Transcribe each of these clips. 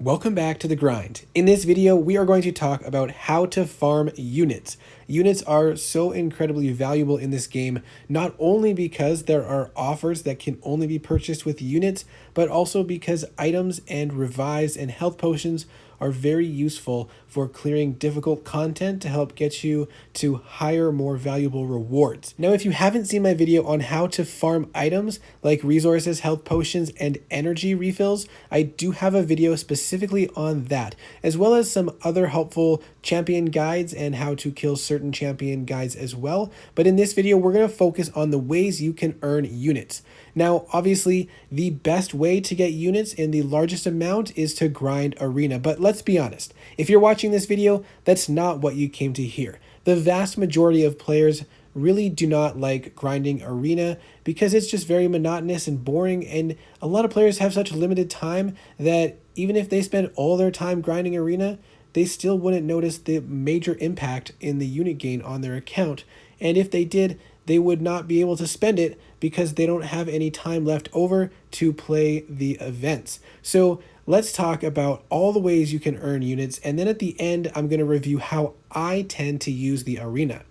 Welcome back to The Grind. In this video, we are going to talk about how to farm units. Units are so incredibly valuable in this game, not only because there are offers that can only be purchased with units, but also because items and revives and health potions are very useful for clearing difficult content to help get you to higher, more valuable rewards. Now, if you haven't seen my video on how to farm items like resources, health potions, and energy refills, I do have a video specifically on that, as well as some other helpful champion guides and how to kill certain champion guides as well. But in this video, we're going to focus on the ways you can earn units. Now, obviously, the best way to get units in the largest amount is to grind arena, but let's be honest. If you're watching this video, that's not what you came to hear. The vast majority of players really do not like grinding arena because it's just very monotonous and boring, and a lot of players have such limited time that even if they spend all their time grinding arena, they still wouldn't notice the major impact in the unit gain on their account, and if they did, they would not be able to spend it because they don't have any time left over to play the events. So let's talk about all the ways you can earn units, and then at the end, I'm going to review how I tend to use the arena.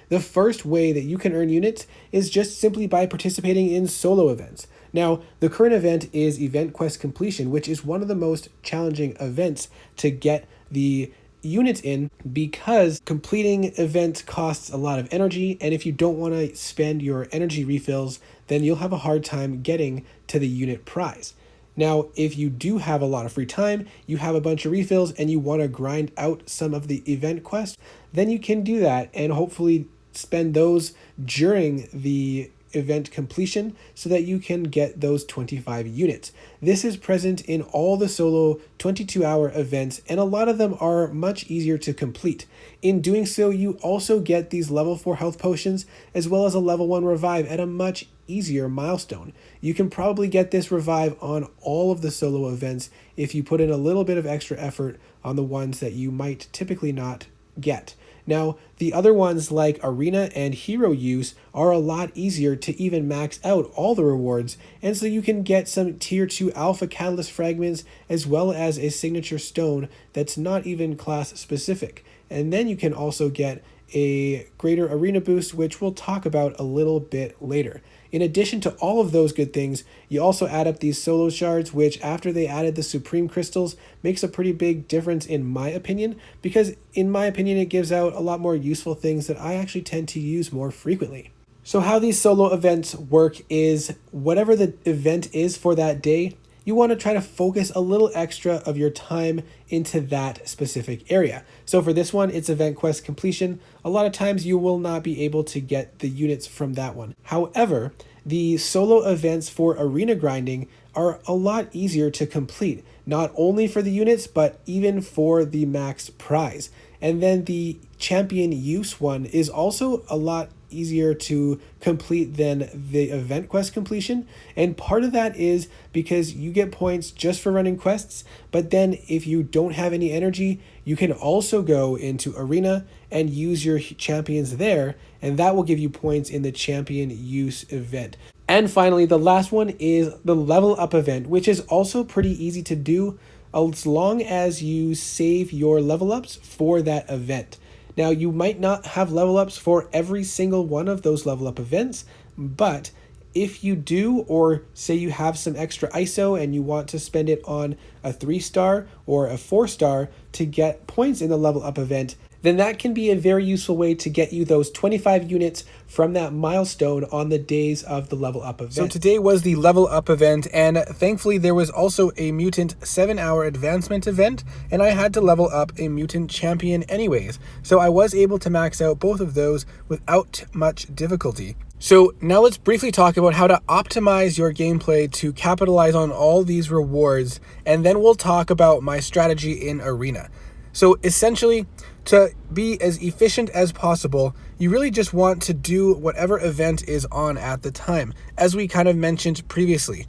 The first way that you can earn units is just simply by participating in solo events. Now, the current event is Event Quest Completion, which is one of the most challenging events to get the units in because completing events costs a lot of energy, and if you don't want to spend your energy refills, then you'll have a hard time getting to the unit prize. Now, if you do have a lot of free time, you have a bunch of refills, and you want to grind out some of the event quest, then you can do that and hopefully spend those during the event completion so that you can get those 25 units. This is present in all the solo 22-hour events, and a lot of them are much easier to complete. In doing so, you also get these level 4 health potions as well as a level 1 revive at a much easier milestone. You can probably get this revive on all of the solo events if you put in a little bit of extra effort on the ones that you might typically not get. Now, the other ones like Arena and Hero Use are a lot easier to even max out all the rewards, and so you can get some Tier 2 Alpha Catalyst Fragments as well as a Signature Stone that's not even class specific. And then you can also get a greater Arena boost, which we'll talk about a little bit later. In addition to all of those good things, you also add up these solo shards, which after they added the Supreme Crystals makes a pretty big difference in my opinion, because in my opinion it gives out a lot more useful things that I actually tend to use more frequently. So how these solo events work is whatever the event is for that day, you want to try to focus a little extra of your time into that specific area. So for this one, it's Event Quest Completion. A lot of times you will not be able to get the units from that one. However, the solo events for arena grinding are a lot easier to complete, not only for the units, but even for the max prize. And then the champion use one is also a lot easier to complete than the event quest completion, and part of that is because you get points just for running quests, but then if you don't have any energy, you can also go into arena and use your champions there, and that will give you points in the champion use event. And finally, the last one is the level up event, which is also pretty easy to do as long as you save your level ups for that event. Now, you might not have level ups for every single one of those level up events, but if you do, or say you have some extra ISO and you want to spend it on a 3-star or a 4-star to get points in the level up event, then that can be a very useful way to get you those 25 units from that milestone on the days of the level up event. So today was the level up event, and thankfully there was also a mutant 7-hour advancement event, and I had to level up a mutant champion anyways. So I was able to max out both of those without much difficulty. So now let's briefly talk about how to optimize your gameplay to capitalize on all these rewards, and then we'll talk about my strategy in Arena. So essentially, to be as efficient as possible, you really just want to do whatever event is on at the time, as we kind of mentioned previously.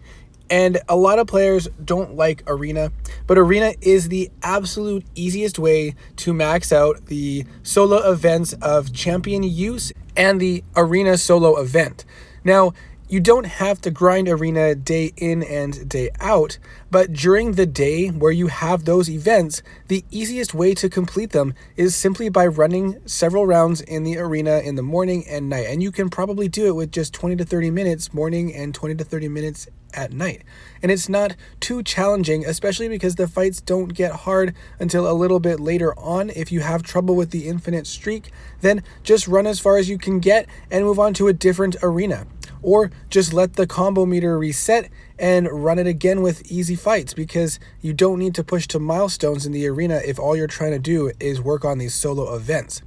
And a lot of players don't like Arena, but Arena is the absolute easiest way to max out the solo events of champion use and the Arena solo event. Now, You don't have to grind arena day in and day out, but during the day where you have those events, the easiest way to complete them is simply by running several rounds in the arena in the morning and night. And you can probably do it with just 20 to 30 minutes morning and 20 to 30 minutes at night. And it's not too challenging, especially because the fights don't get hard until a little bit later on. If you have trouble with the infinite streak, then just run as far as you can get and move on to a different arena. Or just let the combo meter reset and run it again with easy fights, because you don't need to push to milestones in the arena if all you're trying to do is work on these solo events.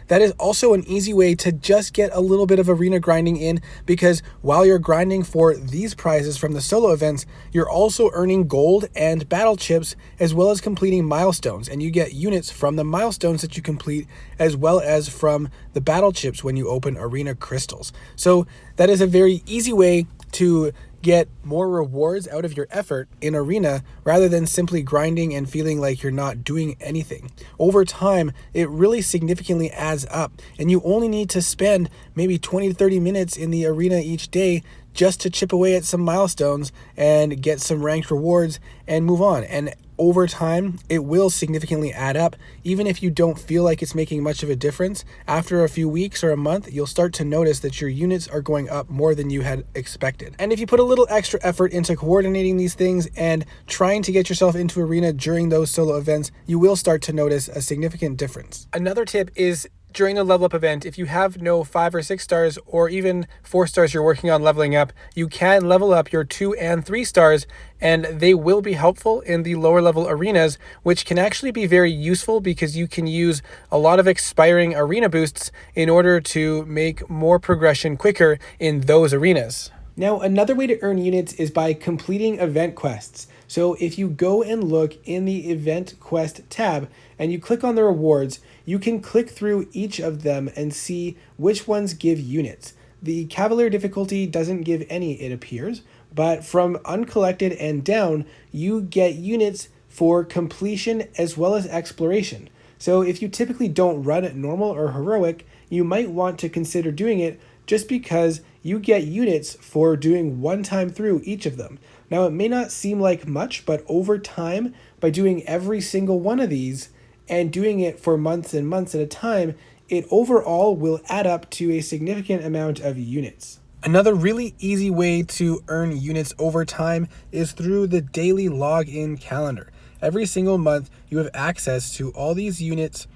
That is also an easy way to just get a little bit of arena grinding in, because while you're grinding for these prizes from the solo events, you're also earning gold and battle chips, as well as completing milestones, and you get units from the milestones that you complete, as well as from the battle chips when you open arena crystals. So that is a very easy way to get more rewards out of your effort in arena, rather than simply grinding and feeling like you're not doing anything. Over time, it really significantly adds up, and you only need to spend maybe 20 to 30 minutes in the arena each day just to chip away at some milestones and get some ranked rewards and move on. And over time, it will significantly add up. Even if you don't feel like it's making much of a difference, after a few weeks or a month, you'll start to notice that your units are going up more than you had expected. And if you put a little extra effort into coordinating these things and trying to get yourself into arena during those solo events, you will start to notice a significant difference. Another tip is, during the level up event, if you have no 5 or 6 stars or even 4 stars you're working on leveling up, you can level up your 2 and 3 stars, and they will be helpful in the lower level arenas, which can actually be very useful because you can use a lot of expiring arena boosts in order to make more progression quicker in those arenas. Now, another way to earn units is by completing event quests. So if you go and look in the event quest tab and you click on the rewards, you can click through each of them and see which ones give units. The Cavalier difficulty doesn't give any, it appears, but from Uncollected and down, you get units for completion as well as exploration. So if you typically don't run at normal or heroic, you might want to consider doing it, just because you get units for doing one time through each of them. Now, it may not seem like much, but over time, by doing every single one of these and doing it for months and months at a time, it overall will add up to a significant amount of units. Another really easy way to earn units over time is through the daily login calendar. Every single month, you have access to all these units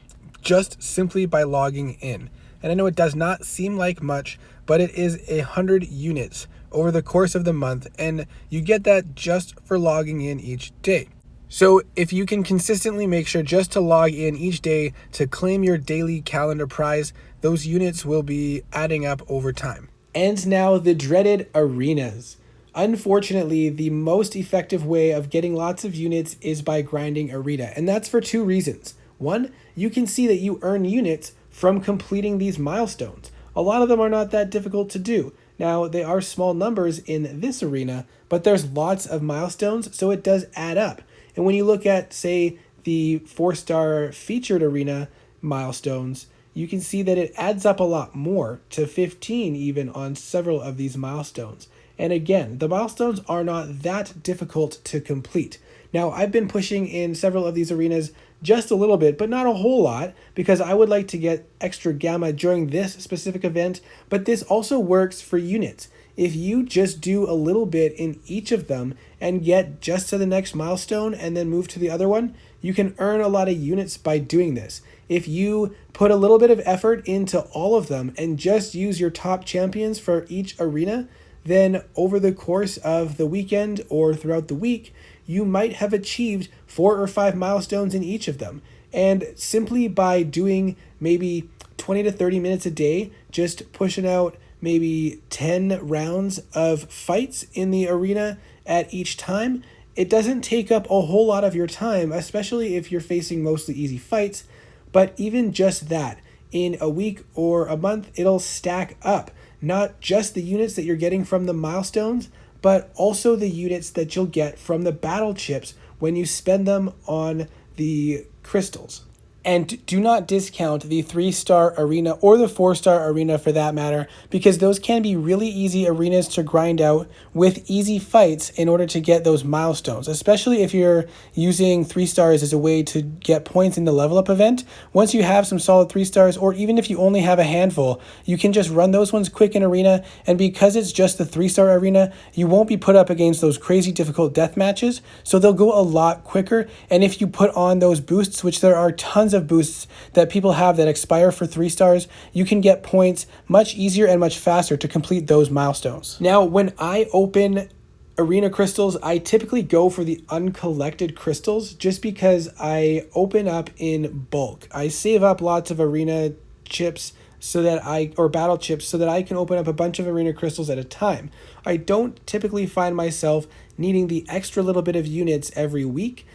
just simply by logging in. And I know it does not seem like much, but it is 100 units over the course of the month, and you get that just for logging in each day. So if you can consistently make sure just to log in each day to claim your daily calendar prize, those units will be adding up over time. And now the dreaded arenas. Unfortunately, the most effective way of getting lots of units is by grinding arena, and that's for 2 reasons. One, you can see that you earn units from completing these milestones. A lot of them are not that difficult to do. Now, they are small numbers in this arena, but there's lots of milestones, so it does add up. And when you look at, say, the 4-star featured arena milestones, you can see that it adds up a lot more, to 15 even on several of these milestones. And again, the milestones are not that difficult to complete. Now, I've been pushing in several of these arenas just a little bit, but not a whole lot, because I would like to get extra gamma during this specific event, but this also works for units. If you just do a little bit in each of them and get just to the next milestone and then move to the other one, you can earn a lot of units by doing this. If you put a little bit of effort into all of them and just use your top champions for each arena, then over the course of the weekend or throughout the week, you might have achieved 4 or 5 milestones in each of them. And simply by doing maybe 20 to 30 minutes a day, just pushing out maybe 10 rounds of fights in the arena at each time, it doesn't take up a whole lot of your time, especially if you're facing mostly easy fights. But even just that, in a week or a month, it'll stack up. Not just the units that you're getting from the milestones, but also the units that you'll get from the battle chips when you spend them on the crystals. And do not discount the 3-star arena or the 4-star arena for that matter, because those can be really easy arenas to grind out with easy fights in order to get those milestones, especially if you're using 3 stars as a way to get points in the level up event. Once you have some solid 3 stars, or even if you only have a handful, you can just run those ones quick in arena, and because it's just the 3-star arena, you won't be put up against those crazy difficult death matches, so they'll go a lot quicker. And if you put on those boosts, which there are tons of boosts that people have that expire for 3 stars, you can get points much easier and much faster to complete those milestones. Now, when I open arena crystals, I typically go for the uncollected crystals just because I open up in bulk. I save up lots of arena chips or battle chips so that I can open up a bunch of arena crystals at a time. I don't typically find myself needing the extra little bit of units every week,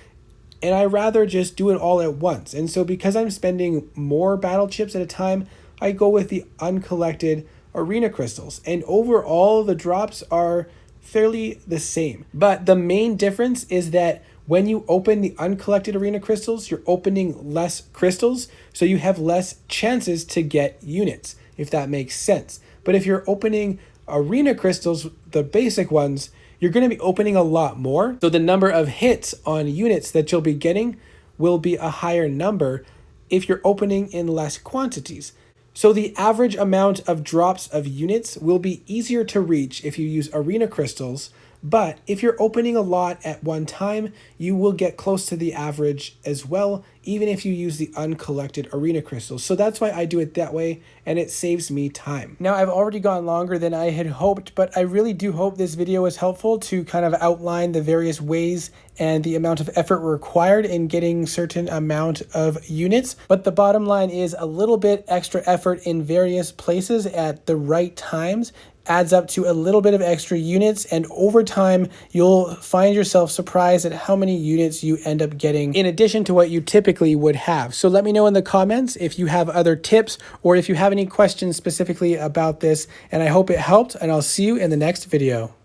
and I rather just do it all at once. And so because I'm spending more battle chips at a time, I go with the uncollected arena crystals. And overall, the drops are fairly the same. But the main difference is that when you open the uncollected arena crystals, you're opening less crystals, so you have less chances to get units, if that makes sense. But if you're opening arena crystals, the basic ones, you're going to be opening a lot more. So the number of hits on units that you'll be getting will be a higher number if you're opening in less quantities. So the average amount of drops of units will be easier to reach if you use arena crystals, but if you're opening a lot at one time, you will get close to the average as well, even if you use the uncollected arena crystals. So that's why I do it that way, and it saves me time. Now, I've already gone longer than I had hoped, but I really do hope this video was helpful to kind of outline the various ways and the amount of effort required in getting certain amount of units. But the bottom line is a little bit extra effort in various places at the right times adds up to a little bit of extra units, and over time you'll find yourself surprised at how many units you end up getting in addition to what you typically would have. So let me know in the comments if you have other tips or if you have any questions specifically about this, and I hope it helped, and I'll see you in the next video.